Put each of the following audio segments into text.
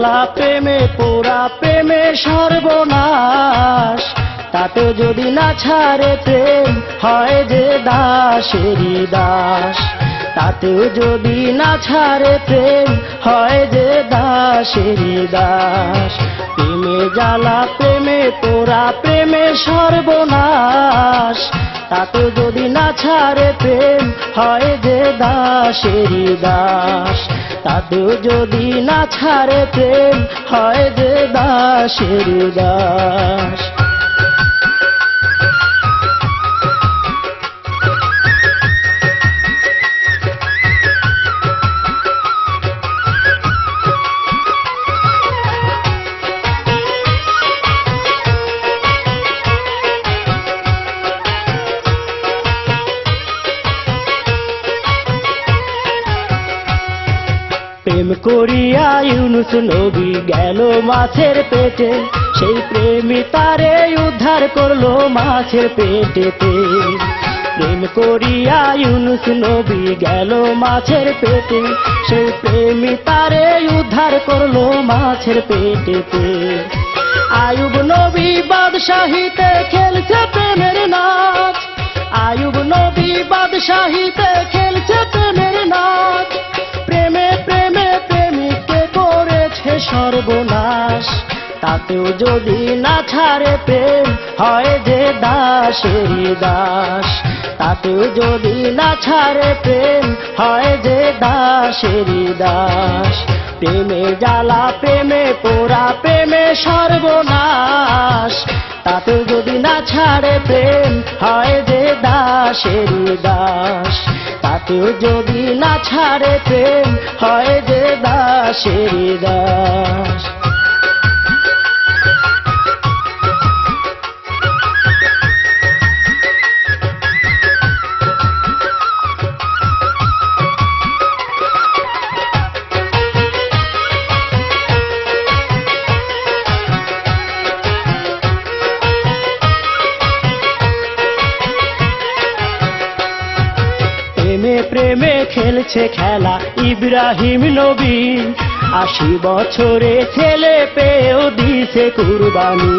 জ্বালা প্রেমে পোড়া প্রেমে সর্বনাশ, তাতেও যদি না ছাড়ে প্রেম হয় যে দাসেরই দাস, তাতেও যদি না ছাড়ে প্রেম হয় যে দাসেরই দাস। প্রেমে জ্বালা প্রেমে পোড়া প্রেমে সর্বনাশ, তাতেও যদি না ছাড়ে প্রেম হয় যে দাসেরই দাস, তাতেও যদি না ছাড়ে প্রেম হয় যে দাসেরই দাস। প্রেম করিয়া ইউনুস নবী গেল মাছের পেটে, সেই প্রেমী তারে উদ্ধার করলো মাছের পেটেতে। প্রেম করিয়া ইউনুস নবী গেল মাছের পেটে, সেই প্রেমী তারে উদ্ধার করলো মাছের পেটেতে। আয়ুব নবী বাদশাহীতে খেলছে প্রেমের নাচ, আয়ুব নবী বাদশাহীতে খেলছে প্রেমের নাচ। প্রেমে প্রেমে প্রেমিককে করেছে সর্বনাশ, তাতেও যদি না ছাড়ে প্রেম হয় যে দাসেরই দাস, তাতেও যদি না ছাড়ে প্রেম হয় যে দাসেরই দাস। প্রেমে জ্বালা প্রেমে পোড়া প্রেমে সর্বনাশ, তাতেও যদি না ছাড়ে প্রেম হয় যে দাসেরই দাস, তাতেও যদি না ছাড়ে প্রেম হয় যে দাসেরই দাস। প্রেমে প্রেমে খেলছে খেলা ইব্রাহিম নবী, ৮০ বছরে ছেলে পেয়েও দিছে কুরবানি।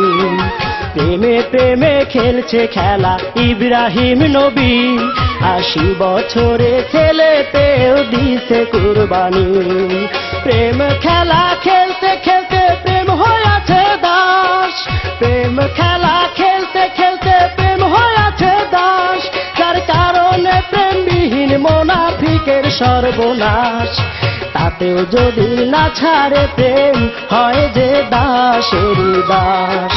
প্রেমে প্রেমে খেলছে খেলা ইব্রাহিম নবী, ৮০ বছরে ছেলে পেয়েও দিছে কুরবানি। প্রেম খেলা খেলতে খেলতে প্রেম হয়েছে দাস, প্রেম খেলা খেলতে খেলতে প্রেম হয়েছে দাস। যার কারণে প্রেমবিহীন মুনাফিকের সর্বনাশ, তাতেও যদি না ছাড়ে প্রেম হয় যে দাসেরই দাস,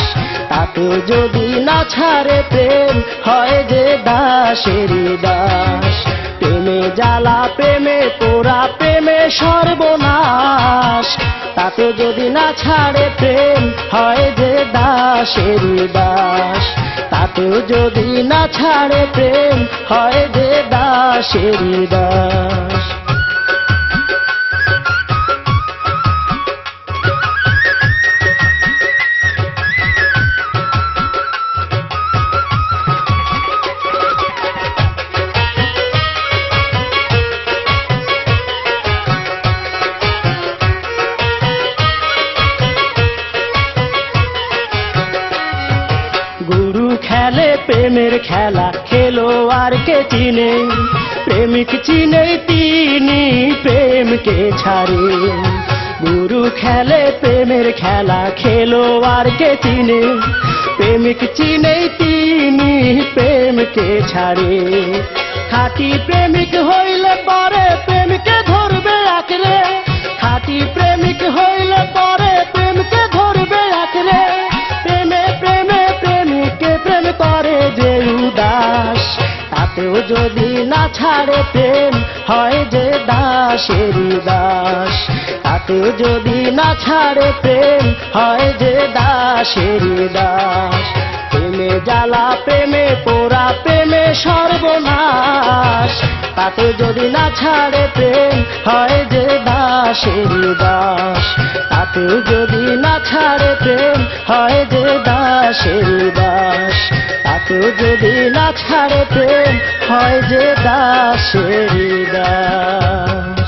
তাতেও যদি না ছাড়ে প্রেম হয় যে দাসেরই দাস। প্রেমে জ্বালা প্রেমে পোড়া প্রেমে সর্বনাশ, তাতেও যদি না ছাড়ে প্রেম হয় যে দাসেরই দাস, তাতেও যদি না ছাড়ে প্রেম হয় যে দাসেরই দাস। গুরু খেলে প্রেমের খেলা খেলোয়াড়কে চিনে, প্রেমিক চিনে তিনি প্রেমকে ছাড়ে। গুরু খেলে প্রেমের খেলা খেলোয়াড়কে চিনে, প্রেমিক চিনে তিনি প্রেমকে ছাড়ে। খাঁটি প্রেমিক হইলে পরে প্রেমকে ধরবে আঁকড়ে, খাঁটি প্রেমিক হইলে পরে প্রেমকে ধরবে আঁকড়ে। প্রেমে প্রেমে প্রেমিককে প্রেম করে যে উদাস, তাতেও যদি না ছাড়ে প্রেম হয় যে দাসেরই দাস, তাতেও যদি না ছাড়ে প্রেম হয় যে দাসেরই দাস। প্রেমে জ্বালা প্রেমে পোড়া প্রেমে সর্বনাশ, তাতেও যদি না ছাড়ে প্রেম হয় যে দাসেরই দাস, তাতেও যদি না ছাড়ে প্রেম হয় যে দাসেরই দাস, তাতেও যদি না ছাড়ে প্রেম হয় যে দাসেরই দাস।